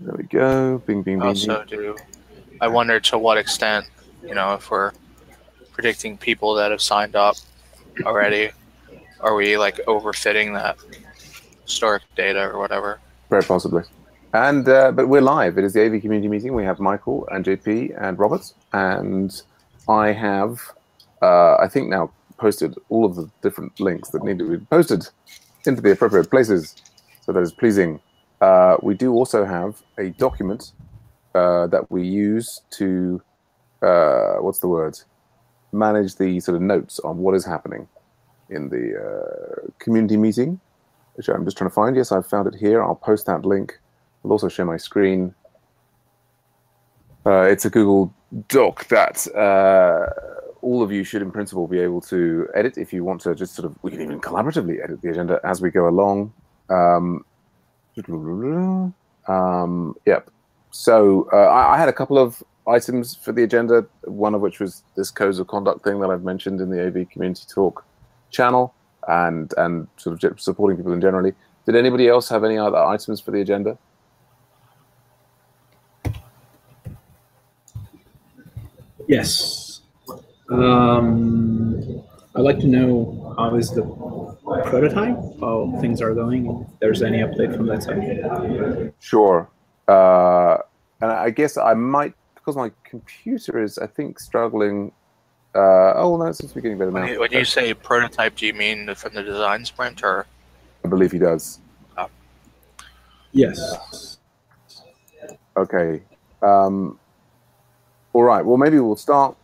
There we go. Bing, bing, bing, bing. Also, I wonder to what extent, if we're predicting people that have signed up already, are we like overfitting that historic data or whatever? Very possibly. And but we're live. It is the AV community meeting. We have Michael and JP and Robert, and I have, I think now posted all of the different links that need to be posted into the appropriate places, so that is pleasing. We do also have a document that we use to, what's the word? Manage the sort of notes on what is happening in the community meeting, which I'm just trying to find. Yes, I've found it here. I'll post that link. I'll also share my screen. It's a Google Doc that all of you should, in principle, be able to edit if you want to. Just sort of, we can even collaboratively edit the agenda as we go along. Yep. So I had a couple of items for the agenda. One of which was this codes of conduct thing that I've mentioned in the AV Community Talk channel, and sort of supporting people in generally. Did anybody else have any other items for the agenda? Yes. I'd like to know how is the prototype, how things are going, if there's any update from that side. Sure. And I guess I might, because my computer is, I think, struggling. Oh, no, it seems to be getting better now. When you say prototype, do you mean from the design sprint, or? I believe he does. Yes. Okay. All right. Well, maybe we'll start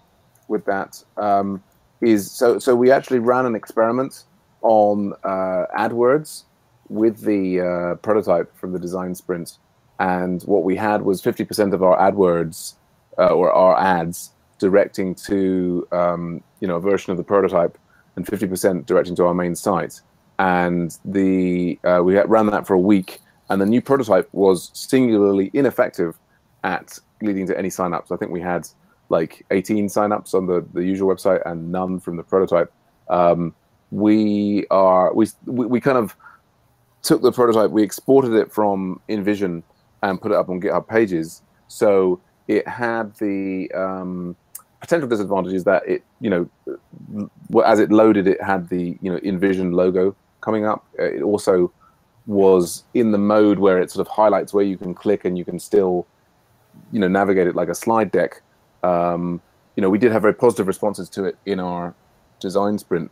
with that. So we actually ran an experiment on AdWords with the prototype from the design sprint, and what we had was 50% of our AdWords or our ads directing to a version of the prototype, and 50% directing to our main site. And we ran that for a week, and the new prototype was singularly ineffective at leading to any signups. I think we had like 18 signups on the usual website and none from the prototype. We kind of took the prototype, we exported it from InVision and put it up on GitHub Pages. So it had the potential disadvantages that it, as it loaded, it had the InVision logo coming up. It also was in the mode where it sort of highlights where you can click and you can still navigate it like a slide deck. We did have very positive responses to it in our design sprint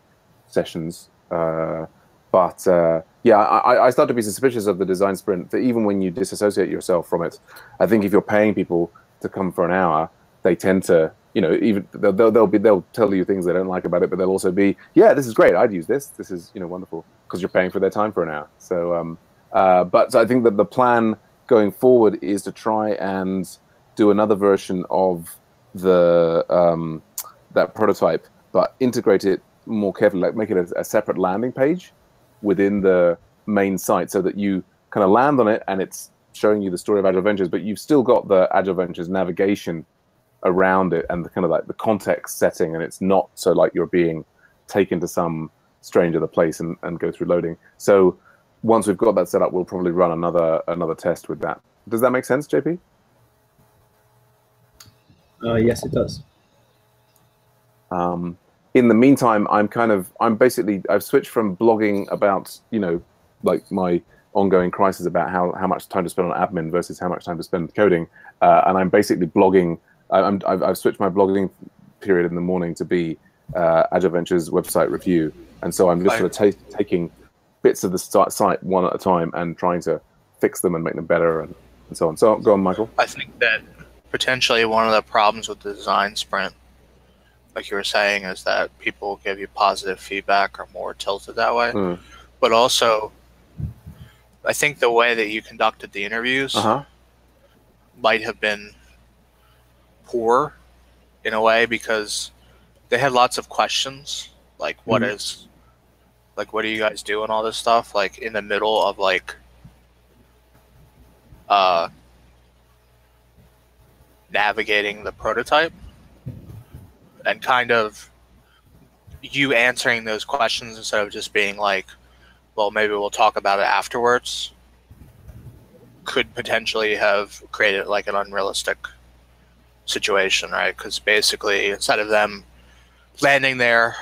sessions, but I start to be suspicious of the design sprint, that even when you disassociate yourself from it, I think if you're paying people to come for an hour, they tend to, even they'll tell you things they don't like about it, but they'll also be, yeah, this is great, I'd use this. This is wonderful, because you're paying for their time for an hour. So, but I think that the plan going forward is to try and do another version of the that prototype, but integrate it more carefully, like make it a separate landing page within the main site, so that you kind of land on it and it's showing you the story of Agile Ventures, but you've still got the Agile Ventures navigation around it and the kind of like the context setting, and it's not so like you're being taken to some strange other place and go through loading. So once we've got that set up, we'll probably run another test with that. Does that make sense, JP? Yes, it does. In the meantime, I've switched from blogging about, like my ongoing crisis about how much time to spend on admin versus how much time to spend coding. And I'm basically blogging. I've switched my blogging period in the morning to be Agile Ventures website review. And so I'm just sort of taking bits of the site one at a time and trying to fix them and make them better and so on. So go on, Michael. I think that potentially one of the problems with the design sprint, like you were saying, is that people give you positive feedback or more tilted that way. But also, I think the way that you conducted the interviews might have been poor in a way, because they had lots of questions, like what do you guys do and all this stuff, like in the middle of like navigating the prototype, and kind of you answering those questions instead of just being like, well, maybe we'll talk about it afterwards. could potentially have created like an unrealistic situation, right? Because basically, instead of them landing there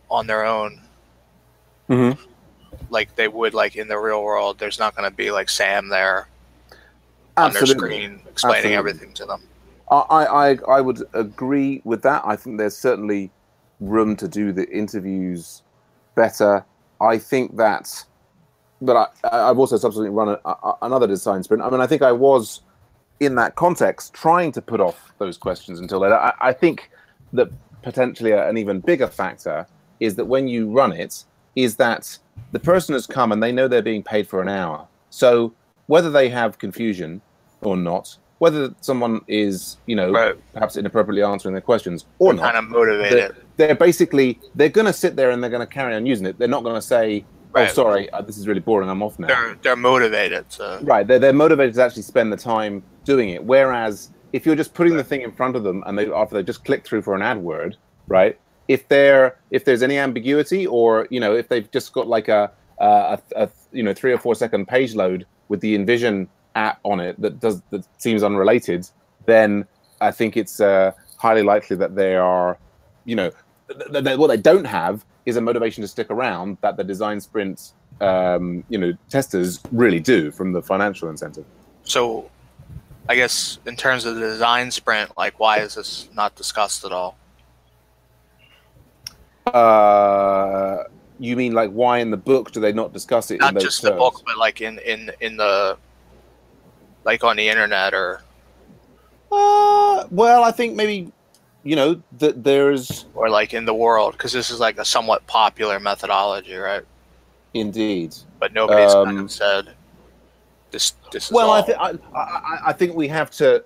on their own, like they would like in the real world, there's not going to be like Sam there on their screen explaining everything to them. I would agree with that. I think there's certainly room to do the interviews better. I think that, but I've also subsequently run another design sprint. I mean, I think I was in that context trying to put off those questions until later. I think that potentially an even bigger factor is that when you run it, is that the person has come and they know they're being paid for an hour. So whether they have confusion or not, whether someone is, perhaps inappropriately answering their questions or not, kind of motivated. They're going to sit there and they're going to carry on using it. They're not going to say, "Oh, sorry, this is really boring. I'm off now." They're motivated. Right. They're motivated to actually spend the time doing it. Whereas if you're just putting the thing in front of them and after they just click through for an ad word, right? If there's any ambiguity, or if they've just got like a 3 or 4 second page load with the InVision app on it that seems unrelated, then I think it's highly likely that they are, what they don't have is a motivation to stick around that the design sprint, testers really do from the financial incentive. So, I guess in terms of the design sprint, like why is this not discussed at all? You mean like why in the book do they not discuss it? Not in those just terms? the book, but like in the like on the internet or. Well, I think maybe that there's or like in the world, because this is like a somewhat popular methodology, right? Indeed, but nobody's kind of said this is well, all. I think we have to.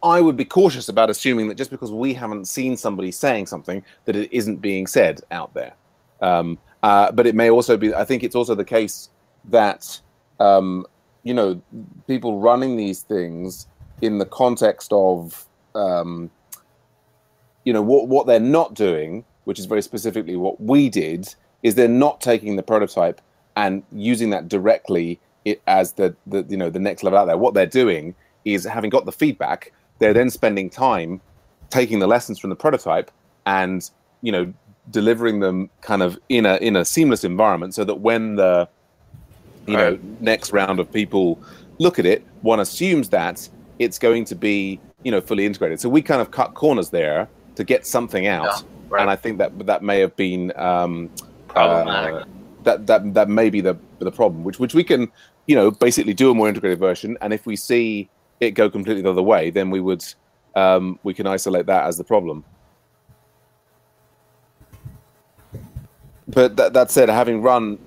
I would be cautious about assuming that just because we haven't seen somebody saying something that it isn't being said out there. But it may also be. I think it's also the case that people running these things in the context of what they're not doing, which is very specifically what we did, is they're not taking the prototype and using that directly as the next level out there. What they're doing is, having got the feedback, they're then spending time taking the lessons from the prototype and delivering them kind of in a seamless environment, so that when the next round of people look at it, one assumes that it's going to be fully integrated. So we kind of cut corners there to get something out, and I think that may have been problematic. That may be the problem, which we can basically do a more integrated version, and if we see it go completely the other way, then we can isolate that as the problem. But that said, having run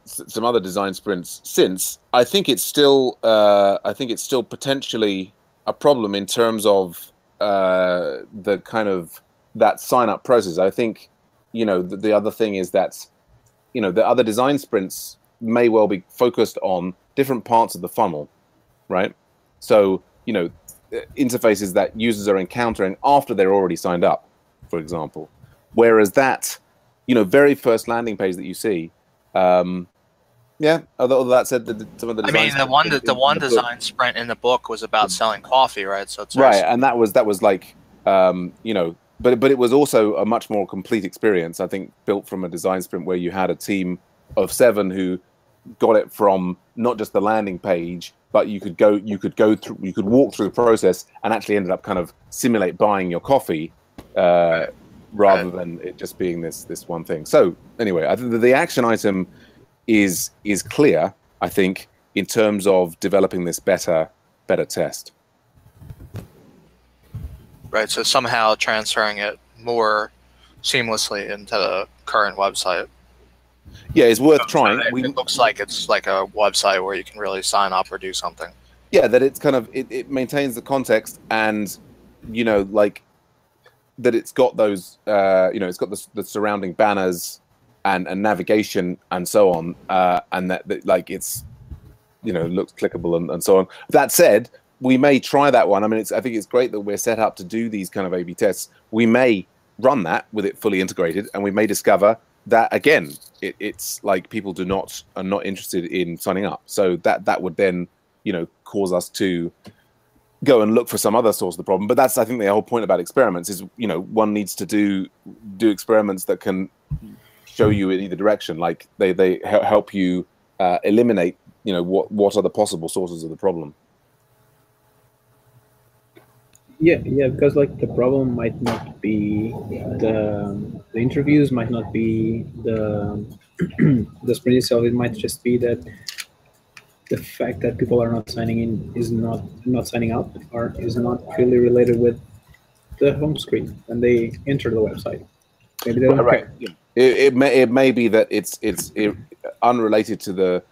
some other design sprints since, I think it's still potentially a problem in terms of the kind of that sign up process. I think the other thing is that the other design sprints may well be focused on different parts of the funnel, right? So interfaces that users are encountering after they're already signed up, for example, whereas that very first landing page that you see, although that said, some of the the one design sprint in the book was about selling coffee, right? So it's right, and that was like but it was also a much more complete experience, I think, built from a design sprint where you had a team of 7 who got it from not just the landing page, but you could walk through the process and actually ended up kind of simulate buying your coffee. Rather than it just being this one thing. So anyway, I think the action item is clear, I think, in terms of developing this better test. Right, so somehow transferring it more seamlessly into the current website. Yeah, it's worth trying. It looks like it's like a website where you can really sign up or do something. Yeah, that it's kind of it maintains the context, and that it's got those, it's got the surrounding banners and navigation and so on, and that like it's, looks clickable and so on. That said, we may try that one. I mean, I think it's great that we're set up to do these kind of A/B tests. We may run that with it fully integrated, and we may discover that again, it's like people are not interested in signing up. So that would then, cause us to go and look for some other source of the problem. But that's, I think, the whole point about experiments is, one needs to do experiments that can show you in either direction. Like they help you eliminate, what are the possible sources of the problem. Yeah, because the problem might not be the interviews, might not be the the sprint itself. It might just be that the fact that people are not signing in is not signing up, or is not really related with the home screen when they enter the website. Maybe they don't right. care. It may be that it's unrelated to the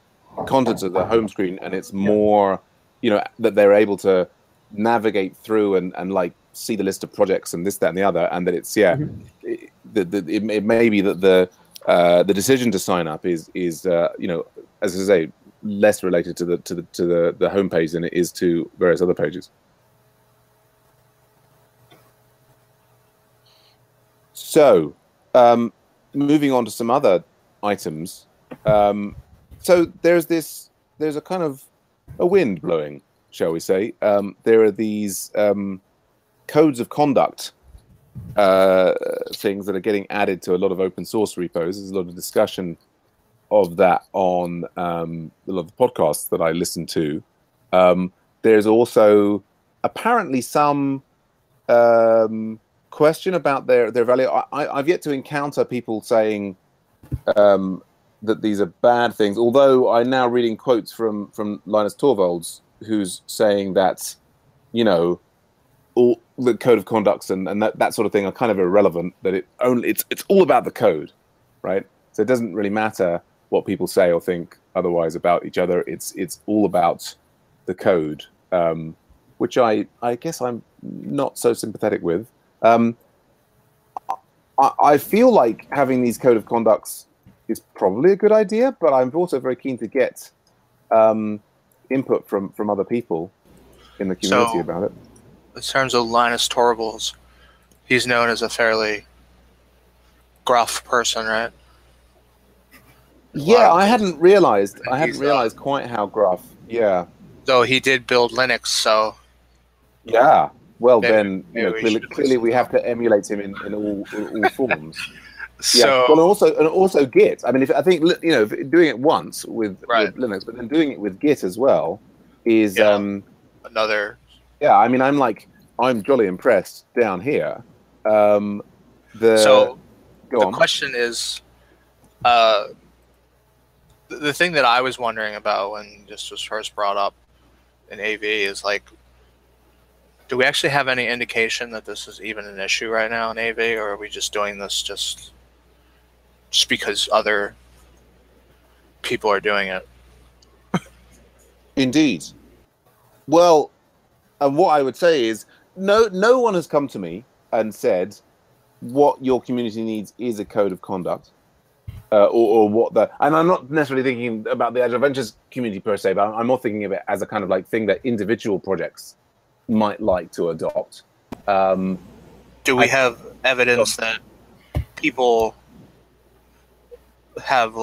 contents of the home screen, and it's more that they're able to navigate through and see the list of projects and this, that, and the other, and that it's it may be that the decision to sign up is as I say, less related to the homepage than it is to various other pages. So, moving on to some other items. So there's a kind of a wind blowing, shall we say. There are these codes of conduct things that are getting added to a lot of open source repos. There's a lot of discussion of that on a lot of the podcasts that I listen to. There's also apparently some question about their value. I've yet to encounter people saying that these are bad things, although I'm now reading quotes from Linus Torvalds, who's saying that all the code of conducts and that sort of thing are kind of irrelevant, that it's all about the code, right? So it doesn't really matter what people say or think otherwise about each other. It's all about the code, which I guess I'm not so sympathetic with. I feel like having these code of conducts is probably a good idea, but I'm also very keen to get input from other people in the community about it. In terms of Linus Torvalds, he's known as a fairly gruff person, right? Yeah, I hadn't realized quite how gruff. Yeah. Though he did build Linux, so. Yeah. Well, then clearly we have to emulate him in all forms. So, yeah. Well, and also Git. I mean, I think doing it once with Linux, but then doing it with Git as well is another. Yeah, I mean, I'm jolly impressed down here. The question is, the thing that I was wondering about when this was first brought up in AV is do we actually have any indication that this is even an issue right now in AV, or are we just doing this just because other people are doing it? Indeed. Well, and what I would say is no one has come to me and said what your community needs is a code of conduct, or what and I'm not necessarily thinking about the Agile Ventures community per se, but I'm more thinking of it as a kind of thing that individual projects might like to adopt. Do we have evidence that people have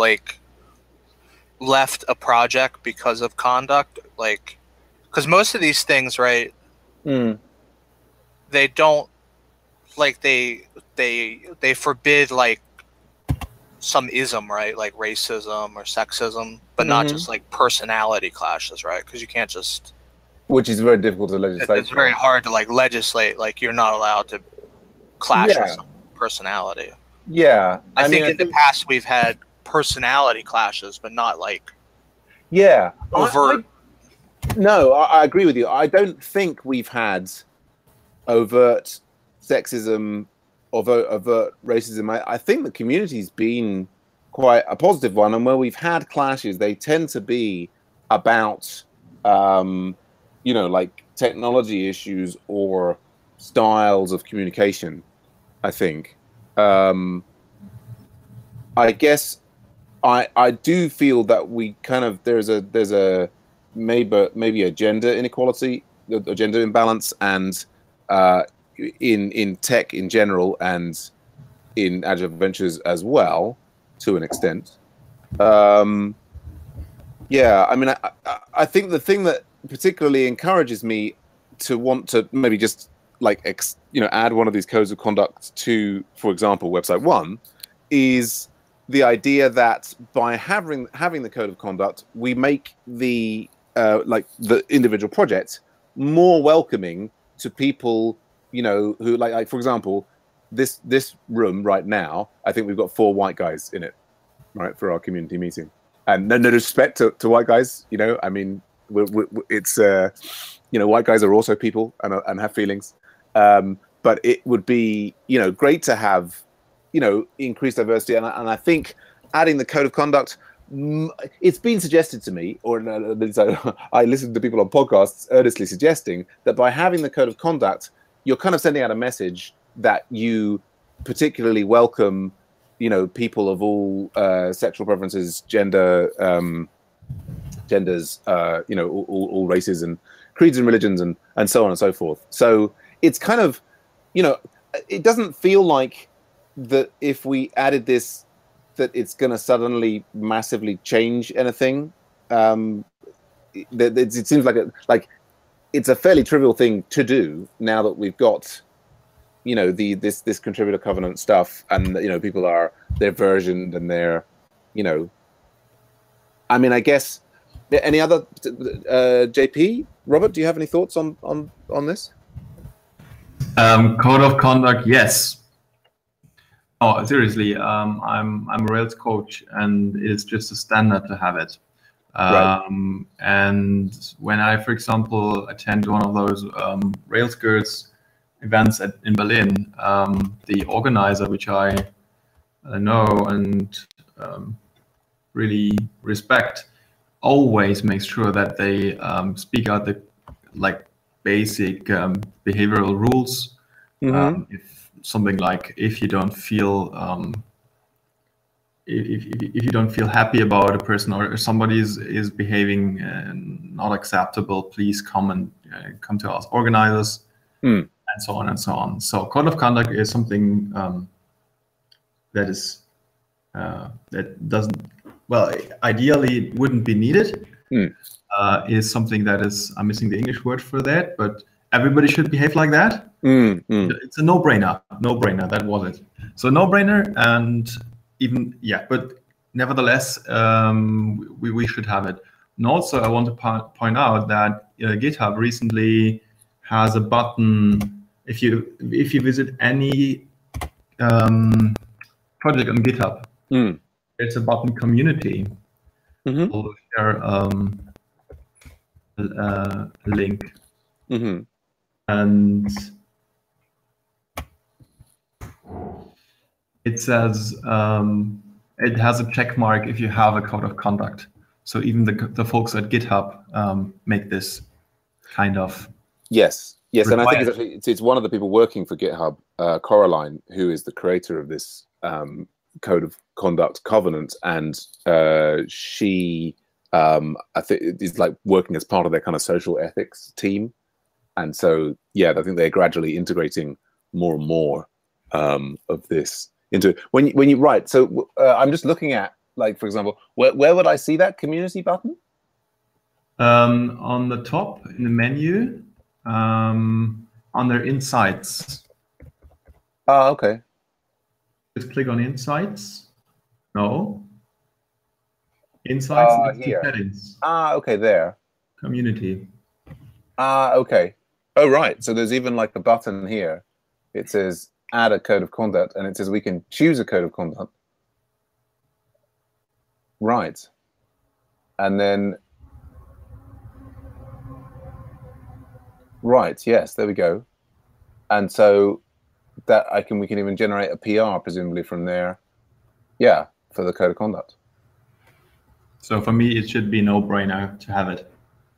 left a project because of conduct? Because most of these things, right? They don't they forbid some ism, right? Like racism or sexism, but not just personality clashes, right? Because you can't just. Which is very difficult to legislate. It's very hard to legislate. You're not allowed to clash with some personality. Yeah, I think in the past we've had personality clashes, but not overt. No, I agree with you. I don't think we've had overt sexism, overt racism. I think the community's been quite a positive one, and where we've had clashes, they tend to be about technology issues or styles of communication, I think. I guess I do feel that we kind of there's a maybe a gender inequality, a gender imbalance, and in tech in general and in Agile Ventures as well, to an extent. Yeah, I mean, I think the thing that particularly encourages me to want to maybe just like add one of these codes of conduct to, for example, website 1, is the idea that by having the code of conduct, we make the the individual project more welcoming to people, who like for example, this room right now, I think we've got 4 white guys in it, right, for our community meeting. And no disrespect to white guys, I mean, it's white guys are also people and have feelings, but it would be great to have increased diversity, and I think adding the code of conduct, it's been suggested to me, or I listen to people on podcasts earnestly suggesting that by having the code of conduct, you're kind of sending out a message that you particularly welcome people of all sexual preferences, genders, all races and creeds and religions and so on and so forth. So it's kind of, it doesn't feel like that if we added this, that it's going to suddenly massively change anything. It seems like it's a fairly trivial thing to do now that we've got this contributor covenant stuff, and people they're versioned and they're I mean, I guess any other JP, Robert, do you have any thoughts on this? Code of conduct, yes. Oh, seriously, I'm a Rails coach, and it's just a standard to have it. Right. And when I, for example, attend one of those Rails Girls events in Berlin, the organizer, which I know and really respect, always makes sure that they speak out the basic behavioral rules. If something like, if you don't feel if you don't feel happy about a person, or somebody is behaving not acceptable, please come to us organizers, and so on and so on. So code of conduct is something that doesn't, well, ideally it wouldn't be needed. Is something that is, I'm missing the English word for that, but everybody should behave like that. It's a no-brainer. That was it. So no-brainer, and even but nevertheless, we should have it. And also, I want to point out that GitHub recently has a button. If you visit any project on GitHub, there's a button community. We'll share a link, and it says it has a check mark if you have a code of conduct. So even the folks at GitHub make this kind of yes, and I think it's one of the people working for GitHub, Coraline, who is the creator of this code of conduct covenant, and she I think is working as part of their kind of social ethics team, and so I think they're gradually integrating more and more of this into when you write. So I'm just looking at, for example, where would I see that community button? On the top in the menu, under Insights. Okay. Just click on Insights. No. Insights next to settings. Okay, there. Community. Okay. Oh, right. So there's even the button here. It says add a code of conduct, and it says we can choose a code of conduct. Right. And then, right, yes, there we go. And so that we can even generate a PR presumably from there. Yeah, for the code of conduct. So for me, it should be no-brainer to have it.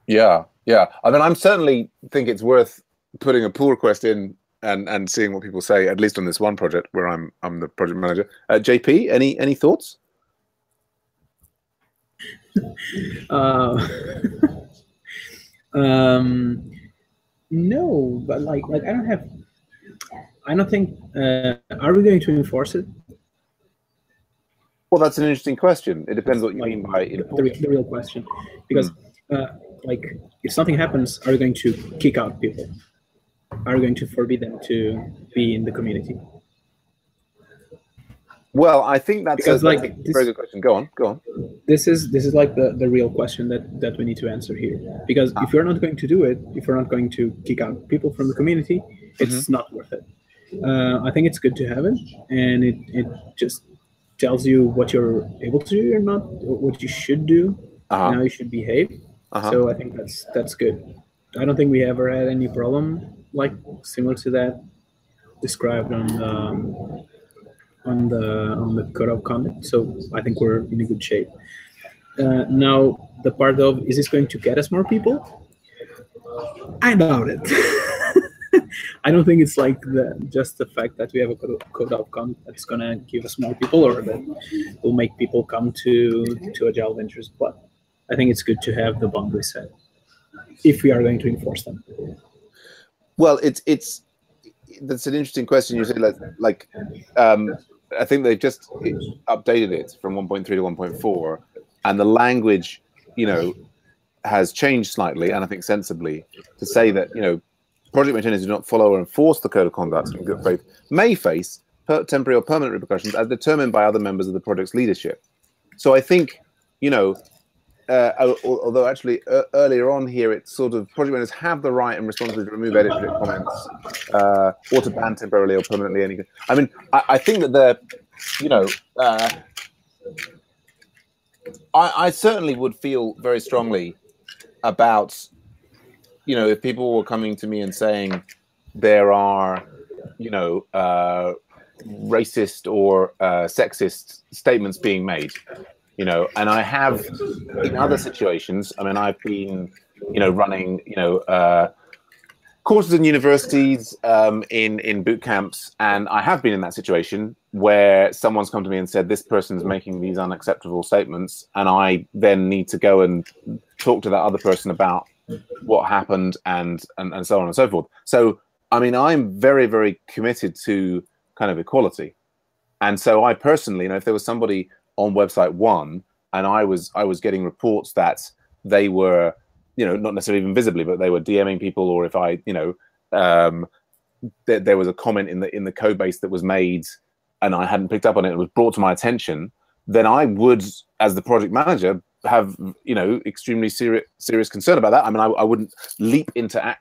Yeah. I mean, I'm certainly think it's worth putting a pull request in and seeing what people say, at least on this one project where I'm the project manager. JP, any thoughts? No, but I don't think. Are we going to enforce it? Well, that's an interesting question. It depends what you mean by the real question, because like, if something happens, are you going to kick out people? Are you going to forbid them to be in the community? Well, I think that's because a very good question. Go on. This is like the real question that we need to answer here. Because if you're not going to do it, if you're not going to kick out people from the community, it's not worth it. I think it's good to have it, and it just tells you what you're able to do or not, what you should do, and how you should behave. So I think that's good. I don't think we ever had any problem like similar to that described on the code of conduct. So I think we're in a good shape. Now the part of, is this going to get us more people? I doubt it. I don't think it's like just the fact that we have a code of conduct that's gonna give us more people, or that will make people come to Agile Ventures. But I think it's good to have the boundaries set if we are going to enforce them. Well, that's an interesting question. You say like I think they've just updated it from 1.3 to 1.4, and the language, has changed slightly, and I think sensibly, to say that project maintainers who do not follow or enforce the code of conduct in good faith may face temporary or permanent repercussions as determined by other members of the project's leadership. So I think, although actually earlier on here, it's sort of project managers have the right and responsibility to remove edit comments or to ban temporarily or permanently anything. I mean, I think that I certainly would feel very strongly about, if people were coming to me and saying there are, racist or sexist statements being made, and I have in other situations. I mean, I've been, running, courses in universities, in boot camps, and I have been in that situation where someone's come to me and said this person's making these unacceptable statements, and I then need to go and talk to that other person about what happened and so on and so forth. So, I mean, I'm very, very committed to kind of equality, and so I personally, if there was somebody on website 1 and I was getting reports that they were, not necessarily even visibly, but they were DMing people, or if I, there was a comment in the code base that was made and I hadn't picked up on it, it was brought to my attention, then I would, as the project manager, have extremely serious concern about that. I mean, I wouldn't leap to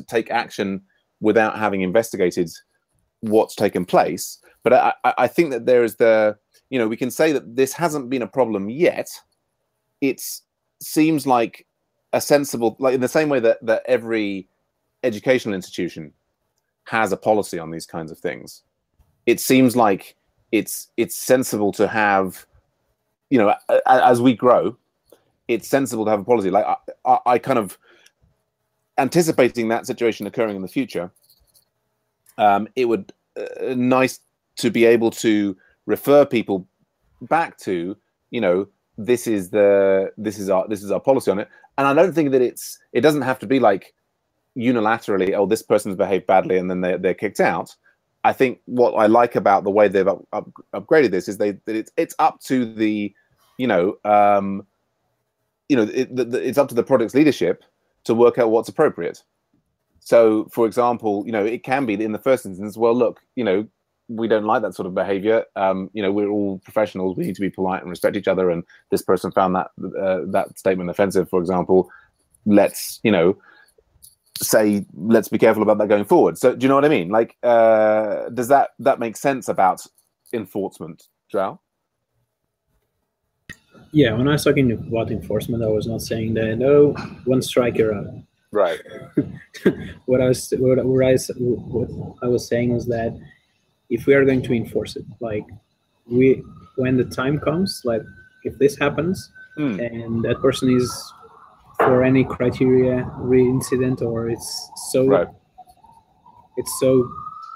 take action without having investigated what's taken place. But I think that there is we can say that this hasn't been a problem yet. It seems like a sensible, like in the same way that every educational institution has a policy on these kinds of things. It seems like it's sensible to have, as we grow, it's sensible to have a policy. Like I kind of anticipating that situation occurring in the future. It would nice to be able to refer people back to, this is our policy on it. And I don't think that it doesn't have to be like unilaterally, oh, this person's behaved badly and then they're kicked out. I think what I like about the way they've upgraded this is that it's up to the, it's up to the project's leadership to work out what's appropriate. So, for example, it can be in the first instance, well, look, we don't like that sort of behavior. We're all professionals. We need to be polite and respect each other. And this person found that statement offensive, for example. Let's, say, let's be careful about that going forward. So do you know what I mean? Like, does that make sense about enforcement, João? Yeah, when I was talking about enforcement, I was not saying that, no, one strike, you're out. Right. What I was saying was that if we are going to enforce it, like when the time comes, like if this happens and that person is for any criteria reincident, or it's so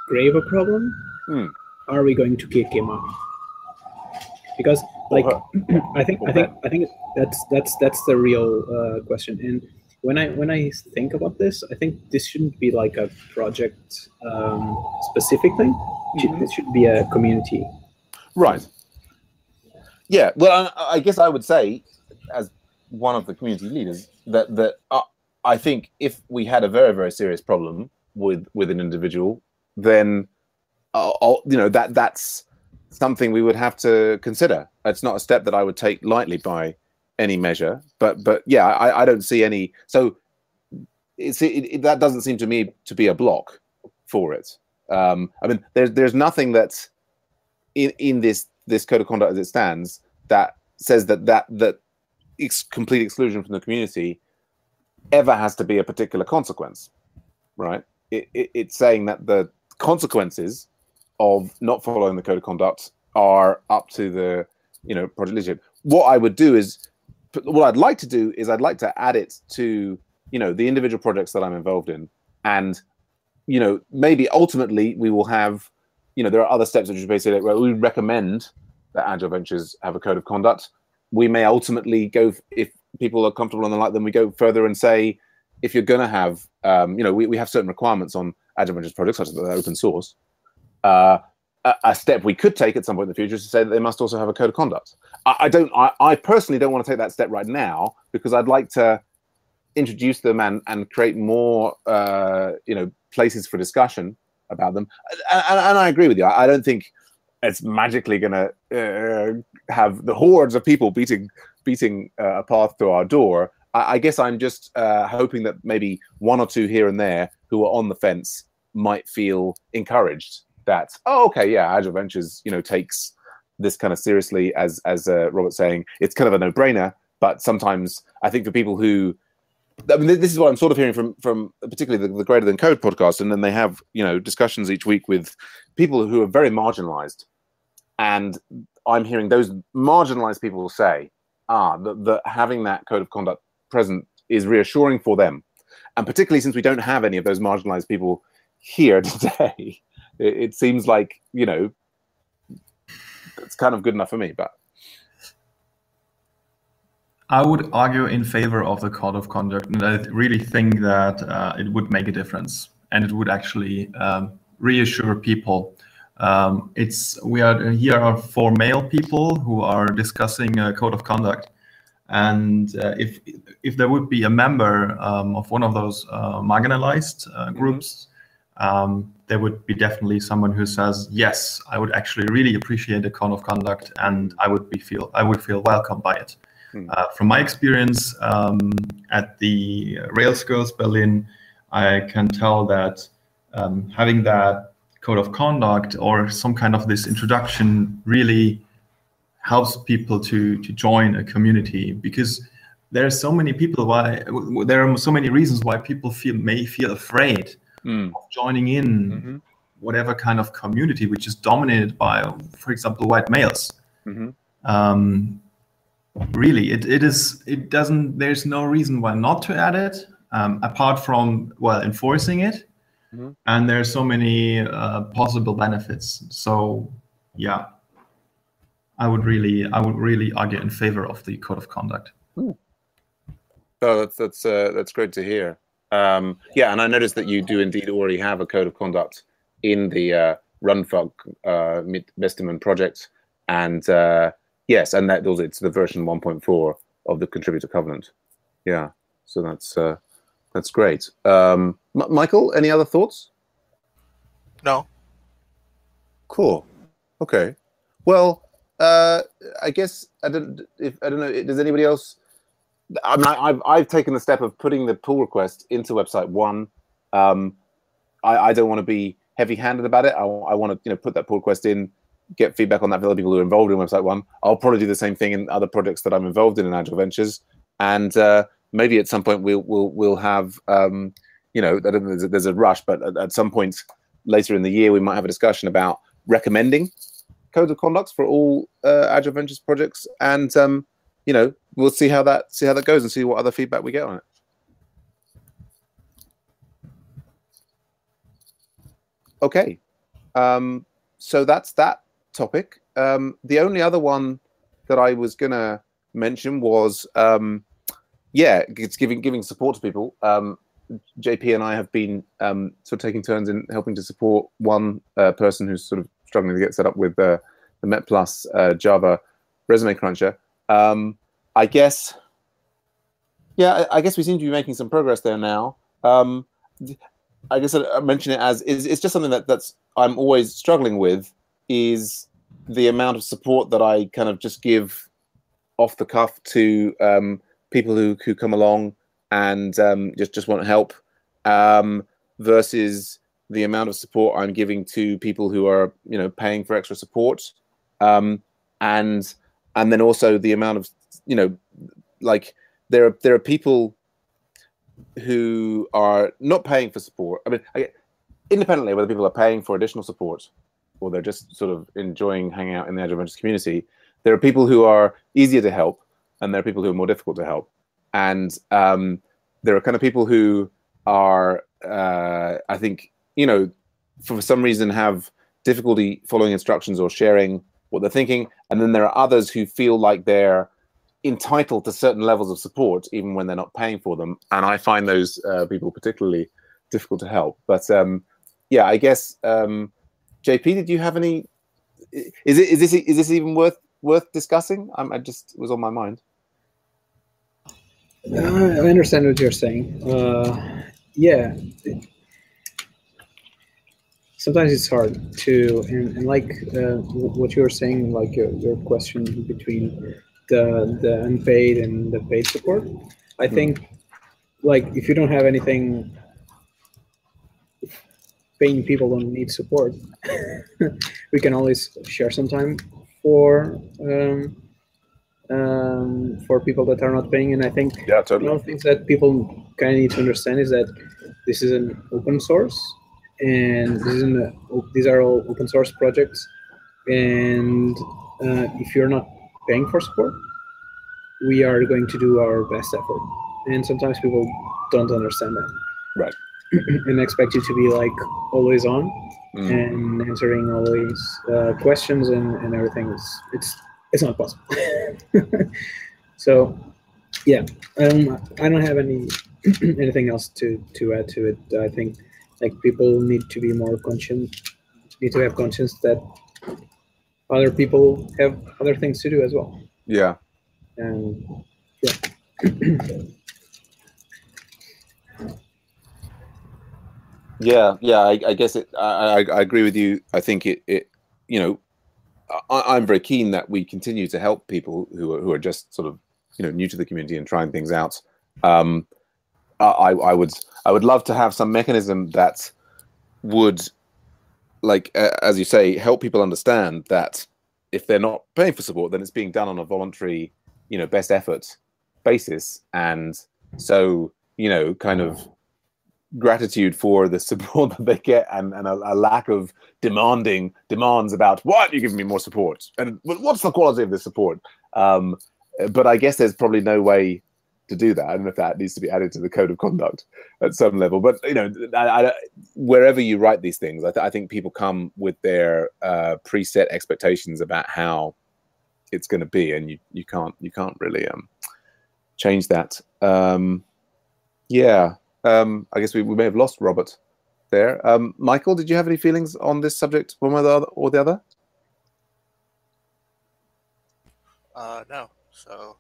grave a problem, are we going to kick him off? Because like I think that's the real question. And when I think about this, I think this shouldn't be like a project specific thing. It should be a community. Right. Yeah. Well, I guess I would say, as one of the community leaders that I think if we had a very, very serious problem with an individual, then that's something we would have to consider. It's not a step that I would take lightly by any measure, but yeah, I don't see any. So that doesn't seem to me to be a block for it. I mean, there's nothing that's in this code of conduct as it stands that says that complete exclusion from the community ever has to be a particular consequence, right? It's saying that the consequences of not following the code of conduct are up to the project leadership. What I'd like to do is I'd like to add it to the individual projects that I'm involved in, and maybe ultimately we will have there are other steps which basically where we recommend that Agile Ventures have a code of conduct. We may ultimately go, if people are comfortable and like them, we go further and say, if you're going to have, we have certain requirements on Agile Ventures projects, such as they're open source. A step we could take at some point in the future is to say that they must also have a code of conduct. I personally don't want to take that step right now, because I'd like to introduce them and create more, places for discussion about them. And I agree with you. I don't think it's magically going to have the hordes of people beating a path to our door. I guess I'm just hoping that maybe one or two here and there who are on the fence might feel encouraged that, okay, yeah, Agile Ventures, takes this kind of seriously, as Robert's saying. It's kind of a no-brainer, but sometimes I think for people who, I mean, this is what I'm sort of hearing from particularly the Greater Than Code podcast, and then they have discussions each week with people who are very marginalized, and I'm hearing those marginalized people say, that having that code of conduct present is reassuring for them, and particularly since we don't have any of those marginalized people here today, it seems like it's kind of good enough for me. But I would argue in favor of the code of conduct, and I really think that it would make a difference, and it would actually reassure people. Here are 4 male people who are discussing a code of conduct, and if there would be a member of one of those marginalized groups, there would be definitely someone who says, yes, I would actually really appreciate the code of conduct, and I would feel welcome by it. From my experience at the Rails Girls Berlin, I can tell that having that code of conduct or some kind of this introduction really helps people to join a community, because there are so many reasons why people may feel afraid of joining in whatever kind of community which is dominated by, for example, white males. Really, there's no reason why not to add it, apart from enforcing it. And there are so many possible benefits. So yeah, I would really argue in favor of the code of conduct. Oh, that's great to hear. Yeah, and I noticed that you do indeed already have a code of conduct in the Rundfunk Bestimmen project, and yes, and it's the version 1.4 of the contributor covenant. Yeah, so that's great. Michael, any other thoughts? No. Cool. Okay. Well, I guess I don't know. Does anybody else? I mean, I've taken the step of putting the pull request into website 1. I don't want to be heavy-handed about it. I want to put that pull request in, get feedback on that for other people who are involved in website 1. I'll probably do the same thing in other projects that I'm involved in Agile Ventures, and maybe at some point we'll have I don't know, there's a rush, but at some point later in the year we might have a discussion about recommending codes of conduct for all Agile Ventures projects, and we'll see how that goes and see what other feedback we get on it. Okay, so that's that topic. The only other one that I was gonna mention was it's giving support to people. JP and I have been sort of taking turns in helping to support one person who's sort of struggling to get set up with the Met Plus Java Resume Cruncher. I guess Yeah, I guess we seem to be making some progress there now. I guess I mention it as it's just something that's I'm always struggling with, is the amount of support that I kind of just give off the cuff to people who come along and just want help, versus the amount of support I'm giving to people who are paying for extra support, and then also the amount of like there are people who are not paying for support. I mean, independently whether people are paying for additional support or they're just sort of enjoying hanging out in the Agile Ventures community, there are people who are easier to help, and there are people who are more difficult to help. And there are kind of people who are, I think, for some reason have difficulty following instructions or sharing what they're thinking. And then there are others who feel like they're entitled to certain levels of support even when they're not paying for them. And I find those people particularly difficult to help. But yeah, I guess, JP, did you have any? Is this even worth discussing? I just was on my mind. I understand what you're saying. Yeah. Sometimes it's hard to, and like what you were saying, like your question between the unpaid and the paid support. I think, like, if you don't have anything, paying people don't need support. We can always share some time for people that are not paying. And I think totally. one of the things that people kind of need to understand is that this is an open source, and these are all open source projects. And if you're not paying for support, we are going to do our best effort. And sometimes people don't understand that. Right. And expect you to be like always on and answering always questions and everything. It's not possible. So yeah, I don't have anything else to add to it. I think like people need to be more conscious, need to have conscience that other people have other things to do as well. Yeah. And yeah. Yeah. I guess I agree with you. I think I'm very keen that we continue to help people who are just sort of new to the community and trying things out. I would love to have some mechanism that would, like as you say, help people understand that if they're not paying for support, then it's being done on a voluntary, best effort basis, and so kind of gratitude for the support that they get, and a lack of demands about what you give me more support and what's the quality of the support. But I guess there's probably no way to do that. I don't know if that needs to be added to the code of conduct at some level. But wherever you write these things, I think people come with their preset expectations about how it's going to be, and you can't really change that. Yeah. I guess we may have lost Robert there. Michael, did you have any feelings on this subject, one way or the other? No. So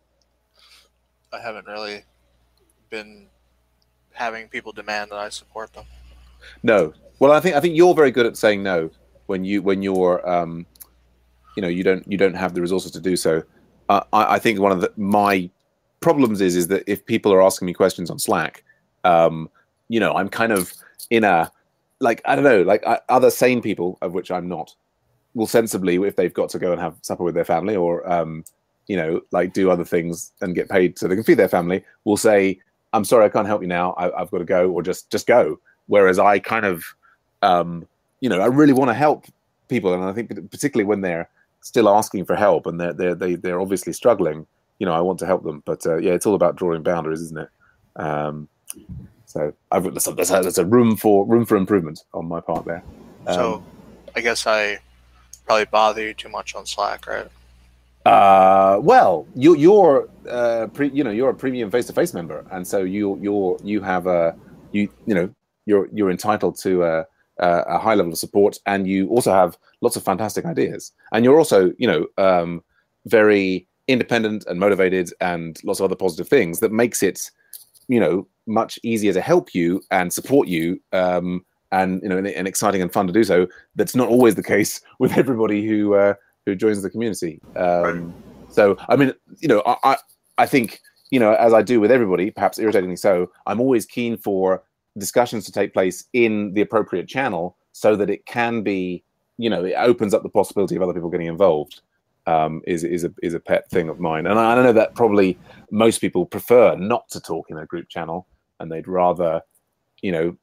I haven't really been having people demand that I support them. No. Well, I think you're very good at saying no when you're you don't have the resources to do so. I think one of my problems is that if people are asking me questions on Slack, I'm kind of in a, like, I don't know, like other sane people, of which I'm not, will sensibly, if they've got to go and have supper with their family or, like do other things and get paid so they can feed their family, will say, I'm sorry, I can't help you now. I've got to go, or just go. Whereas I kind of, I really want to help people. And I think particularly when they're still asking for help and they're obviously struggling, I want to help them. But yeah, it's all about drawing boundaries, isn't it? So there's a room for improvement on my part there. So I guess I probably bother you too much on Slack, right? Well, you're a premium face-to-face member, and so you're entitled to a high level of support, and you also have lots of fantastic ideas, and you're also very independent and motivated, and lots of other positive things that makes it much easier to help you and support you, and and exciting and fun to do so. That's not always the case with everybody who joins the community. Right. So I mean, I think, as I do with everybody, perhaps irritatingly so, I'm always keen for discussions to take place in the appropriate channel so that it can be, it opens up the possibility of other people getting involved. Is a pet thing of mine, and I know that probably most people prefer not to talk in a group channel, and they'd rather, to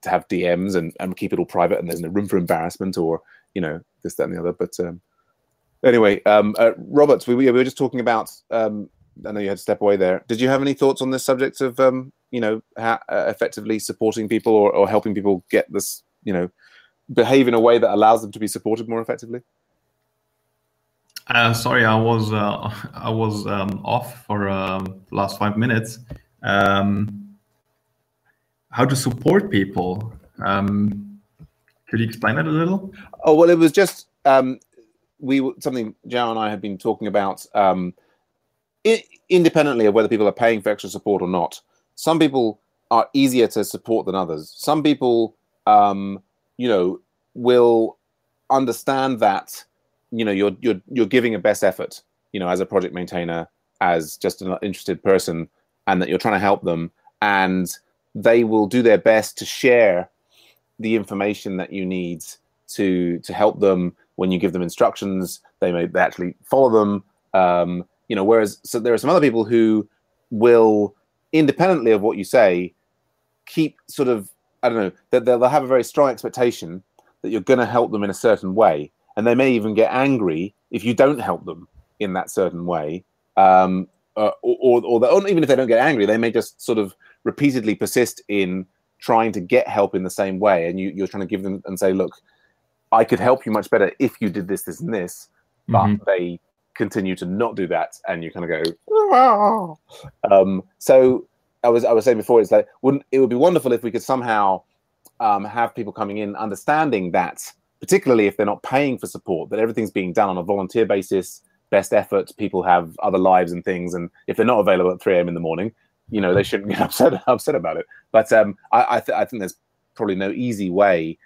have DMs and keep it all private, and there's no room for embarrassment or this, that, and the other. But anyway, Robert, we were just talking about. I know you had to step away there. Did you have any thoughts on this subject of effectively supporting people or helping people get this, behave in a way that allows them to be supported more effectively? Sorry, I was off for the last 5 minutes. How to support people? Could you explain that a little? Oh, well, it was just something João and I had been talking about, independently of whether people are paying for extra support or not. Some people are easier to support than others. Some people, will understand that you're giving a best effort, as a project maintainer, as just an interested person, and that you're trying to help them, and they will do their best to share the information that you need to help them. When you give them instructions, they actually follow them. Whereas there are some other people who will, independently of what you say, keep sort of, I don't know, that they'll have a very strong expectation that you're going to help them in a certain way. And they may even get angry if you don't help them in that certain way. Or even if they don't get angry, they may just sort of repeatedly persist in trying to get help in the same way. And you're trying to give them and say, look, I could help you much better if you did this, this, and this. But they continue to not do that. And you kind of go, so I was saying before, it's like, it would be wonderful if we could somehow have people coming in understanding that, particularly if they're not paying for support, that everything's being done on a volunteer basis, best effort. People have other lives and things, and if they're not available at 3 a.m. in the morning, they shouldn't get upset about it. But I think there's probably no easy way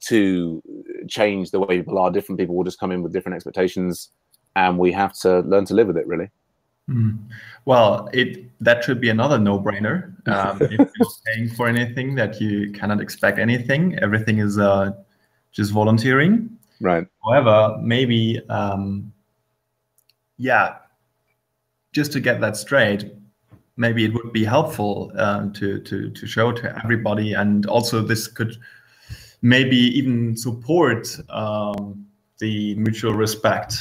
to change the way people are. Different people will just come in with different expectations, and we have to learn to live with it, really. Well, that should be another no-brainer. If you're paying for anything, that you cannot expect anything. Everything is just volunteering. Right. However, maybe, just to get that straight, maybe it would be helpful to show to everybody, and also this could maybe even support the mutual respect,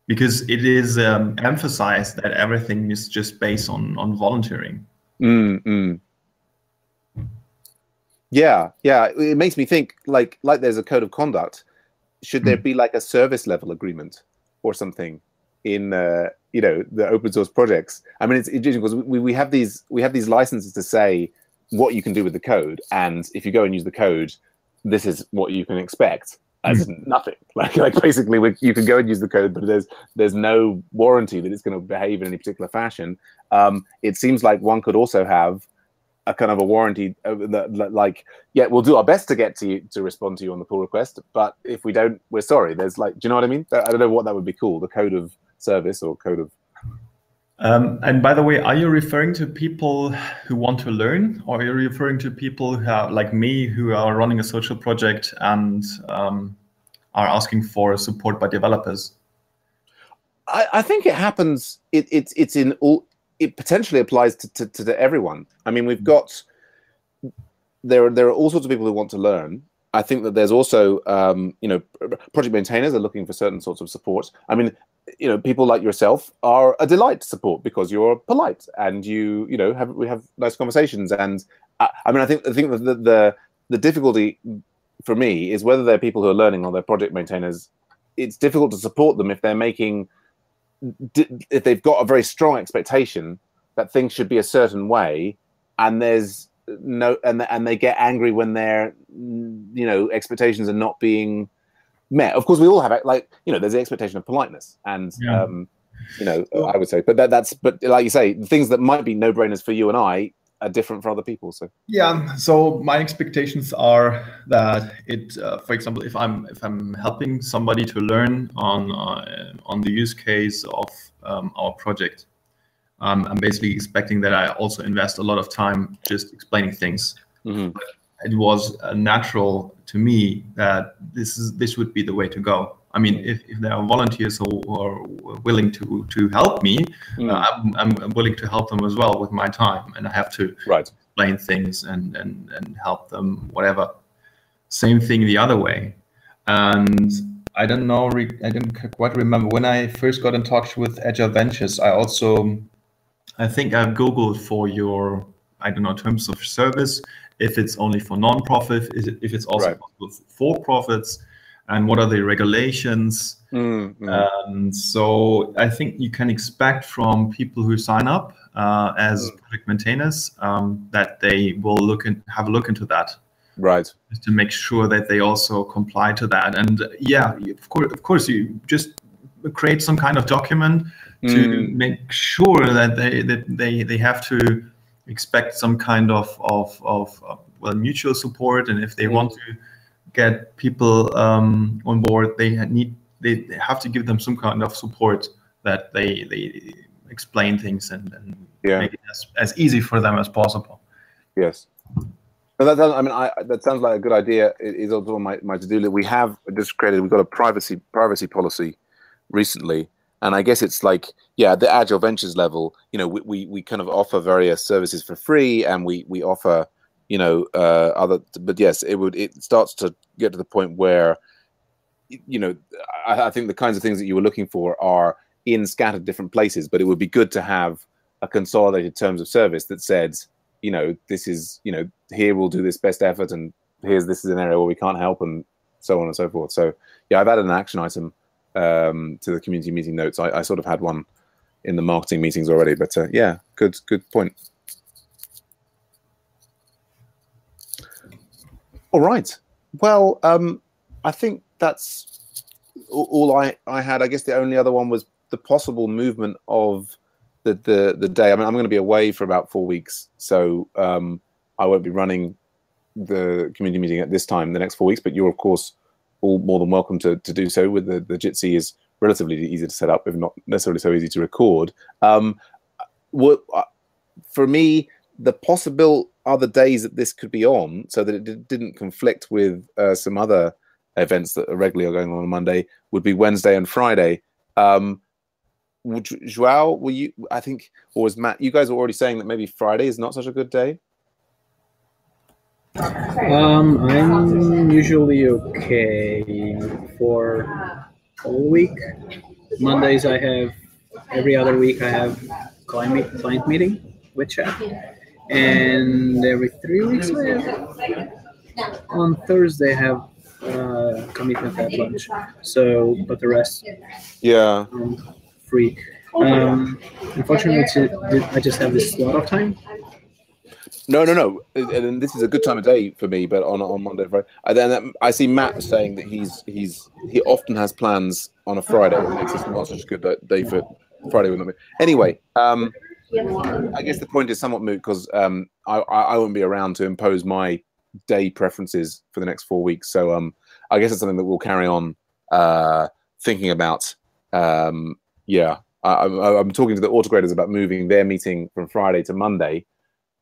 because it is emphasized that everything is just based on volunteering. Yeah, it makes me think like there's a code of conduct. Should there be like a service level agreement or something in the open source projects? I mean, it's interesting because we have these licenses to say what you can do with the code, and if you go and use the code, this is what you can expect. As nothing. Like basically, you can go and use the code, but there's no warranty that it's going to behave in any particular fashion. It seems like one could also have a kind of a warranty that, we'll do our best to get to you to respond to you on the pull request, but if we don't, we're sorry. There's do you know what I mean? I don't know what that would be called, the code of service or code of. And by the way, are you referring to people who want to learn, or are you referring to people who are like me, who are running a social project and are asking for support by developers? I think it happens. It's in all. It potentially applies to everyone. I mean, we've got there are all sorts of people who want to learn. I think that there's also project maintainers are looking for certain sorts of support. I mean, people like yourself are a delight to support because you're polite and we have nice conversations. And I mean, I think that the difficulty for me is whether they're people who are learning or they're project maintainers. It's difficult to support them if they've got a very strong expectation that things should be a certain way, and there's no, and they get angry when their expectations are not being met. Of course, we all have there's the expectation of politeness, and You know, I would say, but but like you say, things that might be no-brainers for you and I are different for other people. So yeah, so my expectations are that for example, if I'm helping somebody to learn on the use case of our project, I'm basically expecting that I also invest a lot of time just explaining things. Mm-hmm. It was natural to me that this would be the way to go. I mean, if there are volunteers who are willing to help me, I'm willing to help them as well with my time, and I have to explain things and help them, whatever. Same thing the other way. And I don't know, I didn't quite remember when I first got in touch with Agile Ventures. I think I Googled for your, I don't know, terms of service, if it's only for non-profit, if it's also possible for profits, and what are the regulations. So I think you can expect from people who sign up as project maintainers that they will have a look into that. Right. Just to make sure that they also comply to that. And yeah, of course, you just create some kind of document to make sure that they have to expect some kind of mutual support, and if they want to get people on board, they have to give them some kind of support that they explain things and make it as easy for them as possible. Yes. But that sounds like a good idea. It is also on my to-do list. We have just created. We've got a privacy policy recently. And I guess it's like, at the Agile Ventures level, you know, we kind of offer various services for free, and we offer, you know, other. But yes, it starts to get to the point where, you know, I think the kinds of things that you were looking for are in scattered different places. But it would be good to have a consolidated terms of service that said, you know, this is, you know, here we'll do this best effort, and this is an area where we can't help, and so on and so forth. So yeah, I've added an action item to the community meeting notes. I sort of had one in the marketing meetings already, but yeah, good point. All right. Well, I think that's all I had. I guess the only other one was the possible movement of the day. I mean, I'm going to be away for about 4 weeks, so I won't be running the community meeting at this time the next 4 weeks, but you're of course all more than welcome to do so. With the Jitsi is relatively easy to set up, if not necessarily so easy to record. For me, the possible other days that this could be on, so that it didn't conflict with some other events that are regularly going on Monday, would be Wednesday and Friday. Joao, were you? I think, or was Matt? You guys were already saying that maybe Friday is not such a good day. I'm usually okay for all week. Mondays every other week I have client meeting with chat, and every 3 weeks on Thursday I have commitment at lunch. So, but the rest, free. Unfortunately, I just have this lot of time. No. And this is a good time of day for me, but on Monday, Friday. Then I see Matt saying that he often has plans on a Friday. It makes this not such a good day for Friday with me. Anyway, I guess the point is somewhat moot because I won't be around to impose my day preferences for the next 4 weeks. So I guess it's something that we'll carry on thinking about. I'm talking to the autograders about moving their meeting from Friday to Monday,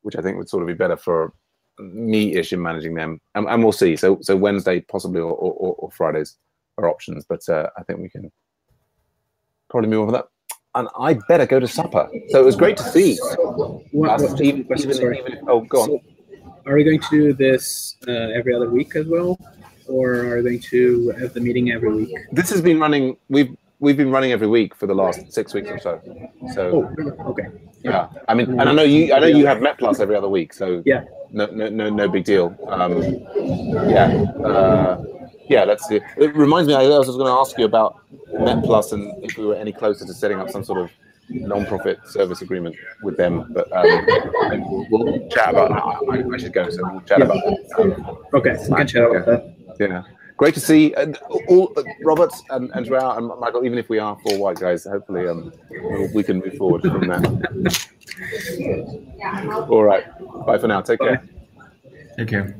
which I think would sort of be better for me-ish in managing them. And we'll see. So Wednesday possibly or Fridays are options, but I think we can probably move on with that. And I better go to supper. So it was great to see. Oh, go on. Are we going to do this every other week as well? Or are we going to have the meeting every week? This has been running, we've been running every week for the last 6 weeks or so. So okay. Yeah, I mean, and I know you have Met Plus every other week, so yeah, no big deal. Let's see. It reminds me, I was going to ask you about Met Plus and if we were any closer to setting up some sort of non-profit service agreement with them, but we'll chat about that. I should go, so we'll chat about that. Okay, we can chat about that. Yeah, Great to see all Robert and Joao and Michael. Even if we are 4 white guys, hopefully we can move forward from that. All right. Bye for now. Take care. Take care.